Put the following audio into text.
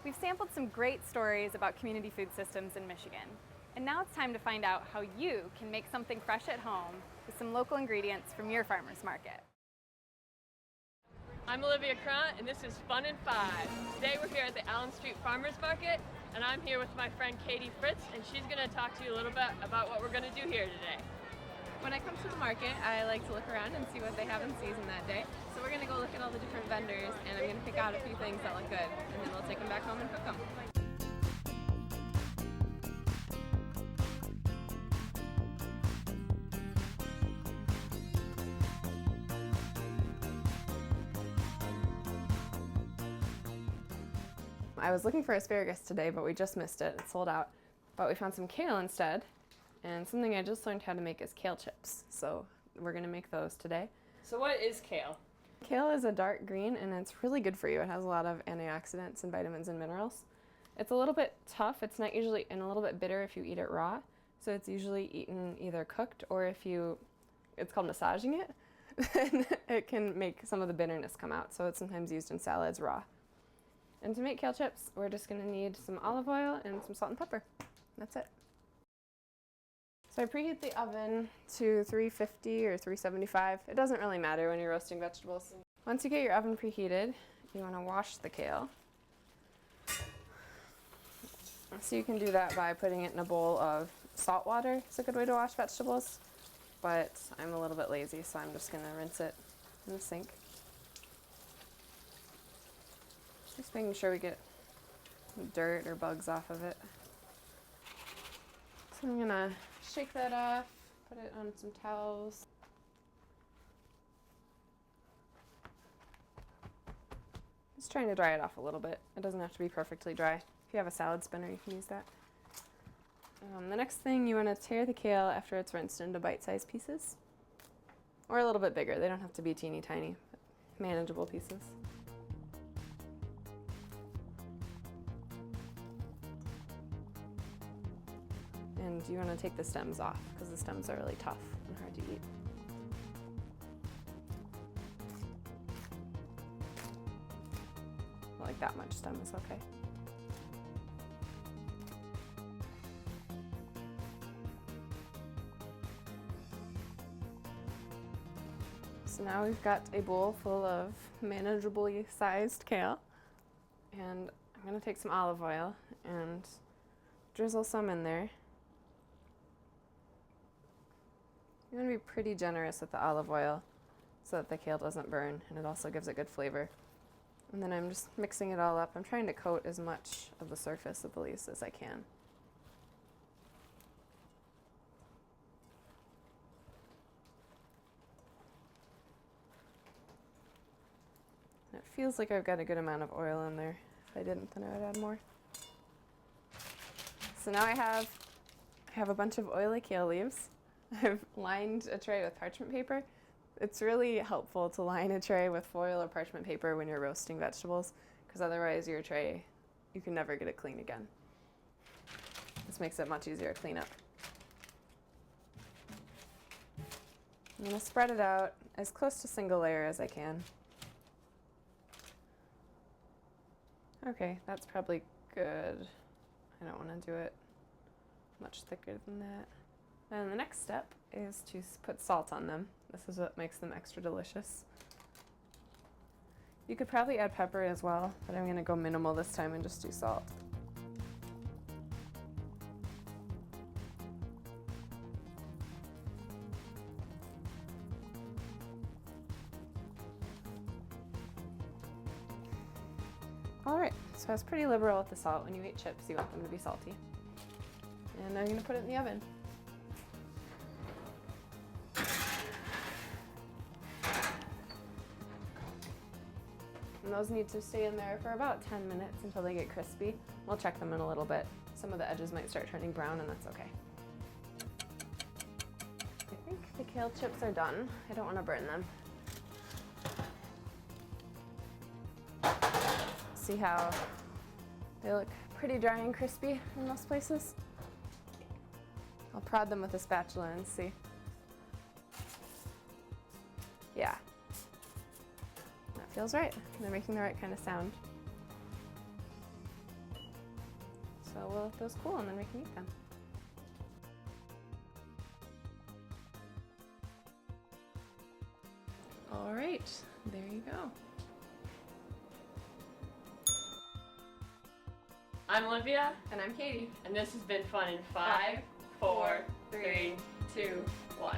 We've sampled some great stories about community food systems in Michigan, and now it's time to find out how you can make something fresh at home with some local ingredients from your farmer's market. I'm Olivia Courant, and this is Fun in 5. Today we're here at the Allen Street Farmers Market, and I'm here with my friend Katie Fritz, and she's going to talk to you a little bit about what we're going to do here today. When I come to the market, I like to look around and see what they have in season that day. So we're going to go look at all the different vendors, and I'm going to pick out a few things that look good, and then we'll take them back home and cook them. I was looking for asparagus today, but we just missed it. It sold out. But we found some kale instead. And something I just learned how to make is kale chips. So we're going to make those today. So what is kale? Kale is a dark green, and it's really good for you. It has a lot of antioxidants and vitamins and minerals. It's a little bit tough. It's not usually, and a little bit bitter if you eat it raw. So it's usually eaten either cooked or if you, it's called massaging it, then it can make some of the bitterness come out. So it's sometimes used in salads raw. And to make kale chips, we're just going to need some olive oil and some salt and pepper. That's it. So I preheat the oven to 350 or 375. It doesn't really matter when you're roasting vegetables. Once you get your oven preheated, you want to wash the kale. So you can do that by putting it in a bowl of salt water. It's a good way to wash vegetables, but I'm a little bit lazy, so I'm just going to rinse it in the sink. Just making sure we get dirt or bugs off of it. So I'm gonna shake that off, put it on some towels. Just trying to dry it off a little bit. It doesn't have to be perfectly dry. If you have a salad spinner, you can use that. The next thing, you want to tear the kale after it's rinsed into bite-sized pieces. Or a little bit bigger. They don't have to be teeny tiny, but manageable pieces. And you want to take the stems off because the stems are really tough and hard to eat. Like that much stem is okay. So now we've got a bowl full of manageably sized kale, and I'm going to take some olive oil and drizzle some in there. You want to be pretty generous with the olive oil so that the kale doesn't burn, and it also gives it good flavor. And then I'm just mixing it all up. I'm trying to coat as much of the surface of the leaves as I can. And it feels like I've got a good amount of oil in there. If I didn't, then I would add more. So now I have a bunch of oily kale leaves. I've lined a tray with parchment paper. It's really helpful to line a tray with foil or parchment paper when you're roasting vegetables, because otherwise your tray, you can never get it clean again. This makes it much easier to clean up. I'm going to spread it out as close to single layer as I can. Okay, that's probably good. I don't want to do it much thicker than that. And the next step is to put salt on them. This is what makes them extra delicious. You could probably add pepper as well, but I'm going to go minimal this time and just do salt. Alright, so I was pretty liberal with the salt. When you eat chips, you want them to be salty. And I'm going to put it in the oven. And those need to stay in there for about 10 minutes until they get crispy. We'll check them in a little bit. Some of the edges might start turning brown, and that's okay. I think the kale chips are done. I don't want to burn them. See how they look pretty dry and crispy in most places? I'll prod them with a spatula and see. Yeah. That feels right. They're making the right kind of sound. we'll let those cool and then we can eat them. All right, there you go. I'm Olivia, And I'm Katie. and this has been Fun in 5, 4, 3, 2, 1.